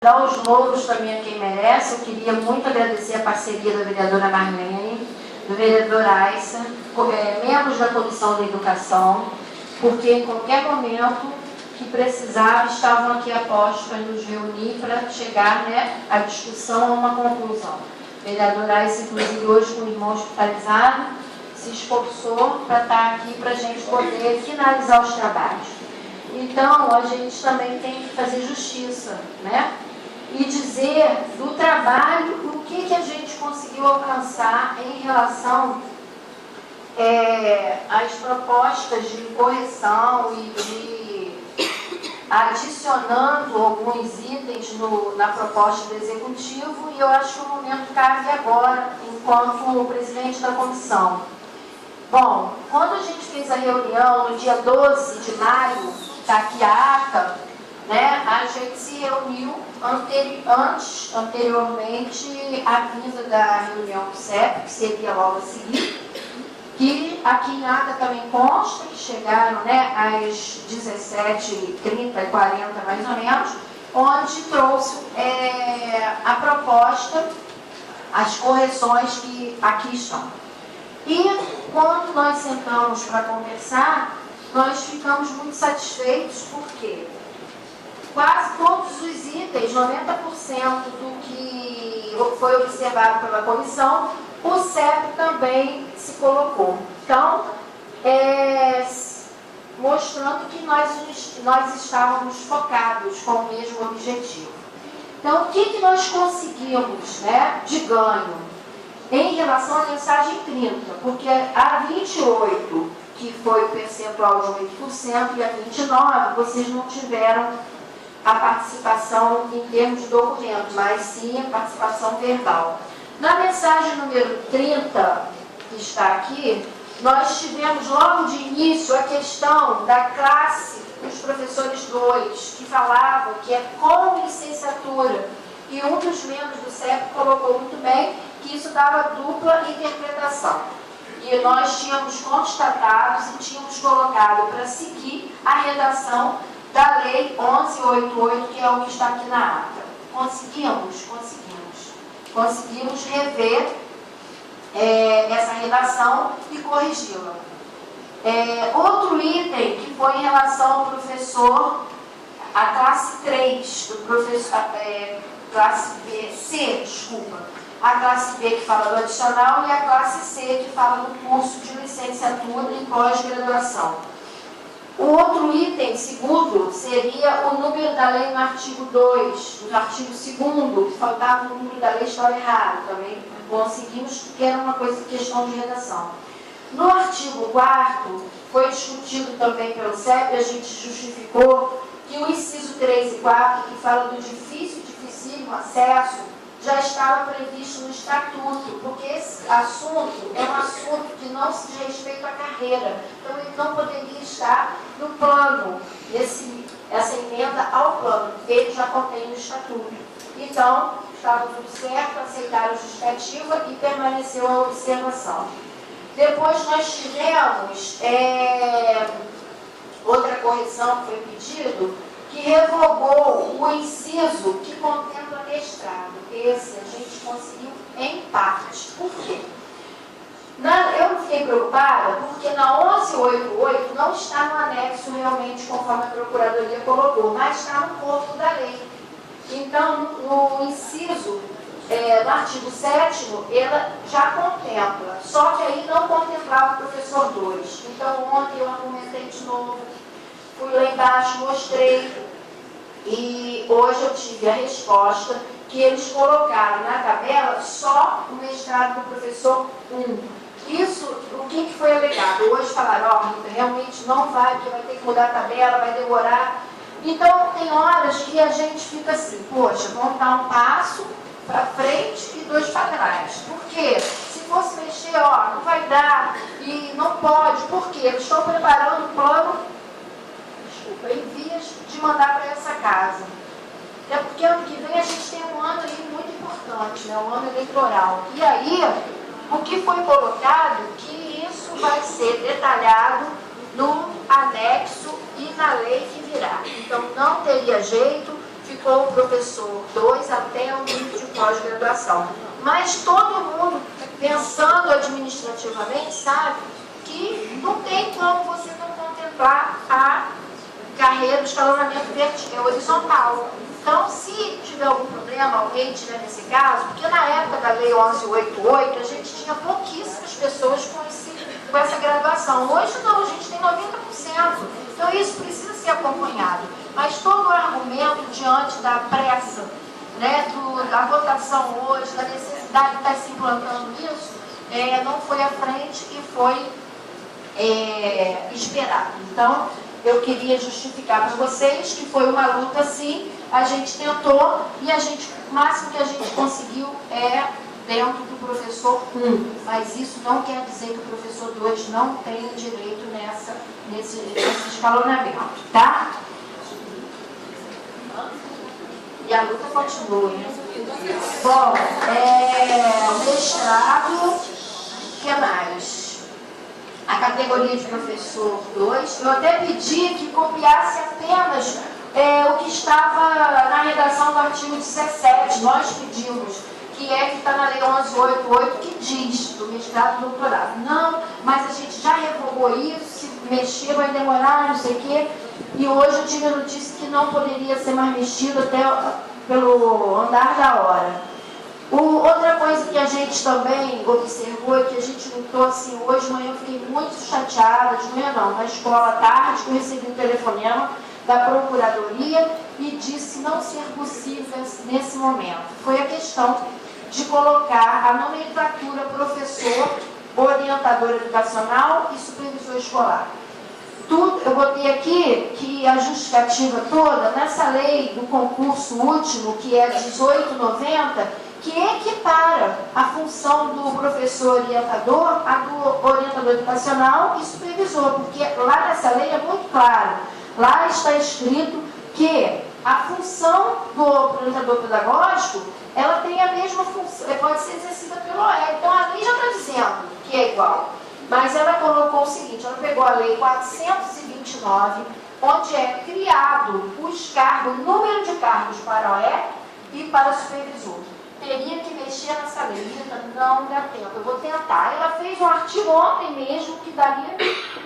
Dar os louros também a quem merece. Eu queria muito agradecer a parceria da vereadora Marlene, do vereador Aissa, membros da Comissão da Educação, porque em qualquer momento que precisava, estavam aqui a postos para nos reunir para chegar, à discussão a uma conclusão. O vereador Aissa, inclusive hoje com o irmão hospitalizado, se esforçou para estar aqui para a gente poder finalizar os trabalhos. Então, a gente também tem que fazer justiça, e dizer do trabalho o que a gente conseguiu alcançar em relação às propostas de correção e de adicionando alguns itens na proposta do Executivo, e eu acho que o momento cabe agora, enquanto presidente da comissão. Bom, quando a gente fez a reunião no dia 12 de maio, está aqui a ata, a gente se reuniu anteriormente à vinda da reunião do CEP, que seria logo a seguir, que aqui em ata também consta que chegaram às 17h30 e 40 mais ou menos, onde trouxe a proposta, as correções que aqui estão. E quando nós sentamos para conversar, nós ficamos muito satisfeitos, porque quase todos os itens, 90% do que foi observado pela comissão, o CEP também se colocou. Então, mostrando que nós estávamos focados com o mesmo objetivo. Então, o que nós conseguimos de ganho em relação à mensagem 30? Porque a 28, que foi o percentual de 8%, e a 29, vocês não tiveram a participação em termos de documento, mas sim a participação verbal. Na mensagem número 30, que está aqui, nós tivemos logo de início a questão da classe dos professores 2, que falavam que é com licenciatura, e um dos membros do CEP colocou muito bem que isso dava dupla interpretação. E nós tínhamos constatado e tínhamos colocado para seguir a redação da Lei 1188, que é o que está aqui na ata. Conseguimos rever essa redação e corrigi-la. Outro item que foi em relação ao professor, a classe 3, do professor, classe B, C, desculpa, a classe B que fala do adicional e a classe C que fala do curso de licenciatura e pós-graduação. O outro item, segundo, seria o número da lei no artigo 2, no artigo 2º, que faltava o número da lei, estava errado também. Conseguimos, porque era uma questão de redação. No artigo 4º, foi discutido também pelo CEP, a gente justificou que o inciso 3 e 4, que fala do dificílimo acesso, já estava previsto no estatuto, porque esse assunto é um assunto que não se diz respeito à carreira, então ele não poderia estar no plano, essa emenda ao plano, ele já contém no estatuto. Então, estava tudo certo, aceitaram a justificativa e permaneceu a observação. Depois nós tivemos outra correção que foi pedido, que revogou o inciso que contempla mestrado. Esse a gente conseguiu em parte. Por quê? Eu não fiquei preocupada porque na 1188 não está no anexo realmente conforme a Procuradoria colocou, mas está no corpo da lei. Então, no inciso, no artigo 7º, ela já contempla, só que aí não contemplava o professor 2. Então, ontem eu argumentei de novo, fui lá embaixo, mostrei, e hoje eu tive a resposta que eles colocaram na tabela só o mestrado do professor 1. Isso, o que foi alegado? Hoje falaram, realmente não vai, porque vai ter que mudar a tabela, vai demorar. Então, tem horas que a gente fica assim, poxa, vamos dar um passo para frente e 2 para trás. Por quê? Se fosse mexer, não vai dar, e não pode. Por quê? Eles estão preparando um plano, em vias de mandar para essa casa. É porque ano que vem a gente tem um ano aí muito importante, um ano eleitoral. E aí, o que foi colocado, que isso vai ser detalhado no anexo e na lei que virá. Então, não teria jeito, ficou o professor 2 até o nível de pós-graduação. Mas todo mundo, pensando administrativamente, sabe que não tem como você não contemplar a carreira do escalonamento horizontal. Então, se tiver algum problema, alguém tiver nesse caso, porque na época da Lei 1188, a gente tinha pouquíssimas pessoas com essa graduação. Hoje não, a gente tem 90%. Então, isso precisa ser acompanhado. Mas todo o argumento diante da pressa, né, da votação hoje, da necessidade de estar se implantando isso, não foi à frente e foi esperado. Então, eu queria justificar para vocês que foi uma luta, sim, a gente tentou e o máximo que a gente conseguiu dentro do professor 1. Mas isso não quer dizer que o professor 2 não tem direito nesse escalonamento, tá? E a luta continua, né? Bom, o mestrado, o que mais? A categoria de professor 2, eu até pedi que copiasse apenas o que estava na redação do artigo 17, nós pedimos, que está na Lei 1188, que diz do mestrado e doutorado. Não, mas a gente já revogou isso, se mexer vai demorar, não sei o quê, e hoje eu tive a notícia que não poderia ser mais mexido até pelo andar da hora. Outra coisa que a gente também observou e que a gente lutou assim, hoje de manhã eu fiquei muito chateada, de manhã não, na escola à tarde, que eu recebi um telefonema da Procuradoria e disse não ser possível nesse momento. Foi a questão de colocar a nomenclatura professor, orientador educacional e supervisor escolar. Eu botei aqui que a justificativa toda, nessa lei do concurso último, que é 1890, que equipara a função do professor orientador a do orientador educacional e supervisor, porque lá nessa lei é muito claro, lá está escrito que a função do orientador pedagógico, ela tem a mesma função, pode ser exercida pelo OE, então a lei já está dizendo que é igual, mas ela colocou o seguinte, ela pegou a lei 429, onde é criado os cargos, o número de cargos para OE e para supervisor. Teria que mexer nessa lei, não dá tempo, eu vou tentar. Ela fez um artigo ontem mesmo que daria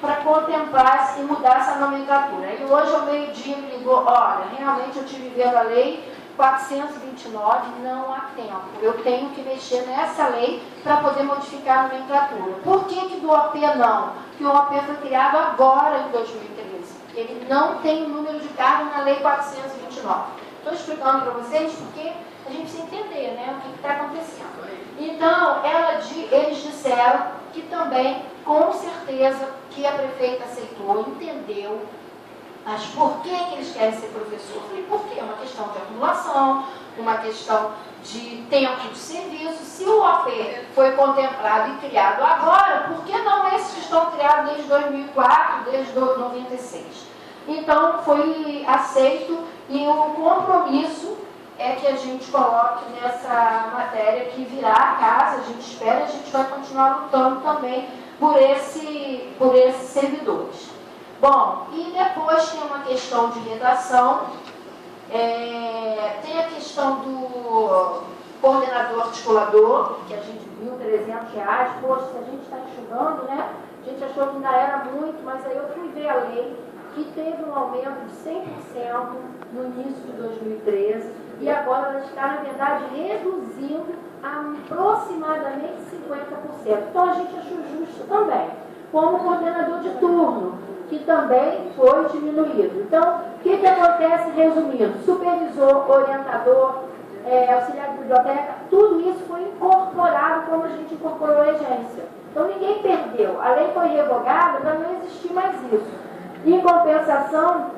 para contemplar e mudar essa nomenclatura. E hoje ao meio-dia me ligou, olha, realmente eu estive vendo a lei 429, não há tempo. Eu tenho que mexer nessa lei para poder modificar a nomenclatura. Por que do OP não? Porque o OP foi criado agora em 2013. Ele não tem o número de cargo na lei 429. Estou explicando para vocês porque a gente precisa entender, né, o que está acontecendo. Então, eles disseram que também, com certeza, que a prefeita aceitou, entendeu, mas por que eles querem ser professor? Eu falei, por quê? É uma questão de acumulação, uma questão de tempo de serviço. Se o OP foi contemplado e criado agora, por que não esses que estão criados desde 2004, desde 96? Então, foi aceito e o compromisso é que a gente coloque nessa matéria que virá a casa, a gente espera, a gente vai continuar lutando também por esses servidores. Bom, e depois tem uma questão de redação, tem a questão do coordenador articulador, que a gente viu, R$300, poxa, se a gente está enxugando, né? A gente achou que ainda era muito, mas aí eu fui ver a lei, que teve um aumento de 100% no início de 2013, e agora ela está, na verdade, reduzindo a aproximadamente 50%. Então, a gente achou justo também, como coordenador de turno, que também foi diminuído. Então, o que acontece, resumindo? Supervisor, orientador, auxiliar de biblioteca, tudo isso foi incorporado como a gente incorporou a agência. Então, ninguém perdeu. A lei foi revogada para não existir mais isso. Em compensação,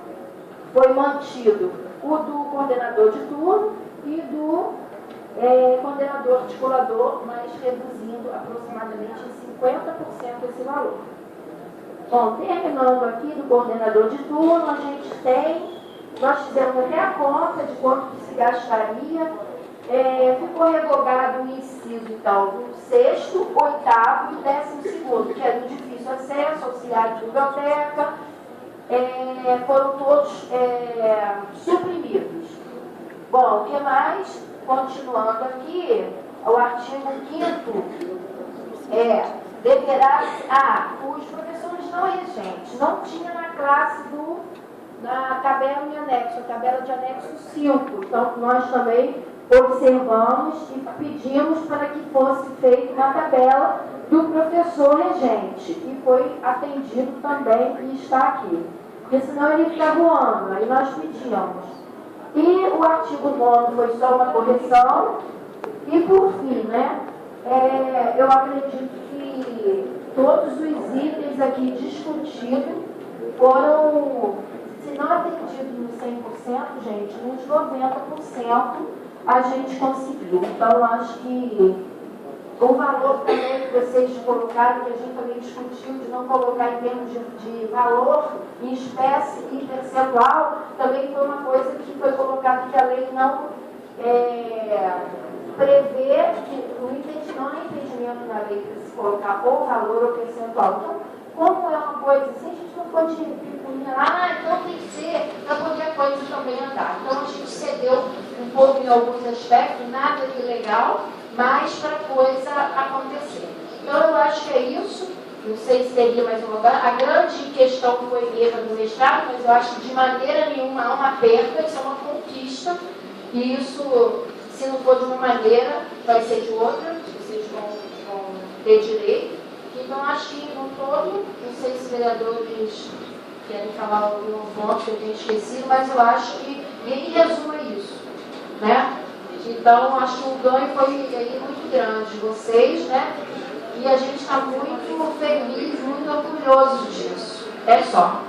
foi mantido o do coordenador de turno e do coordenador articulador, mas reduzindo aproximadamente em 50% esse valor. Bom, terminando aqui do coordenador de turno, nós fizemos até a conta de quanto que se gastaria, ficou revogado o inciso, então, do 6º, 8º e 12º, que é do difícil acesso, auxiliar de biblioteca, foram todos suprimidos. Bom, o que mais? Continuando aqui, o artigo 5º deverá... os professores não regentes, não tinha na classe na tabela em anexo, a tabela de anexo 5. Então, nós também observamos e pedimos para que fosse feita uma tabela do professor regente, e foi atendido também e está aqui. Porque senão ele fica voando, aí nós pedimos. E o artigo 9º foi só uma correção. E por fim, né, eu acredito que todos os itens aqui discutidos foram, se não atendidos no 100%, gente, nos 90% a gente conseguiu. Então, acho que o valor também que vocês colocaram, que a gente também discutiu, de não colocar em termos de valor, em espécie e percentual, também foi uma coisa que foi colocada que a lei não prevê, que não há entendimento na lei para se colocar ou valor ou percentual. Então, como é uma coisa assim, a gente não pode punir, então tem que ser para poder a coisa também andar. Então, a gente cedeu um pouco em alguns aspectos, nada de legal, mas para a coisa acontecer. Então, eu acho que é isso. Não sei se teria mais uma. A grande questão foi mesmo do mestrado, mas eu acho que de maneira nenhuma há uma perda, isso é uma conquista. E isso, se não for de uma maneira, vai ser de outra, vocês vão ter direito. Então, acho que no todo, não sei se os vereadores querem falar algum ponto que eu tenho esquecido, mas eu acho que, em resumo, é isso, né? Então, acho que o ganho foi aí muito grande de vocês, né? E a gente está muito feliz, muito orgulhoso disso. É só.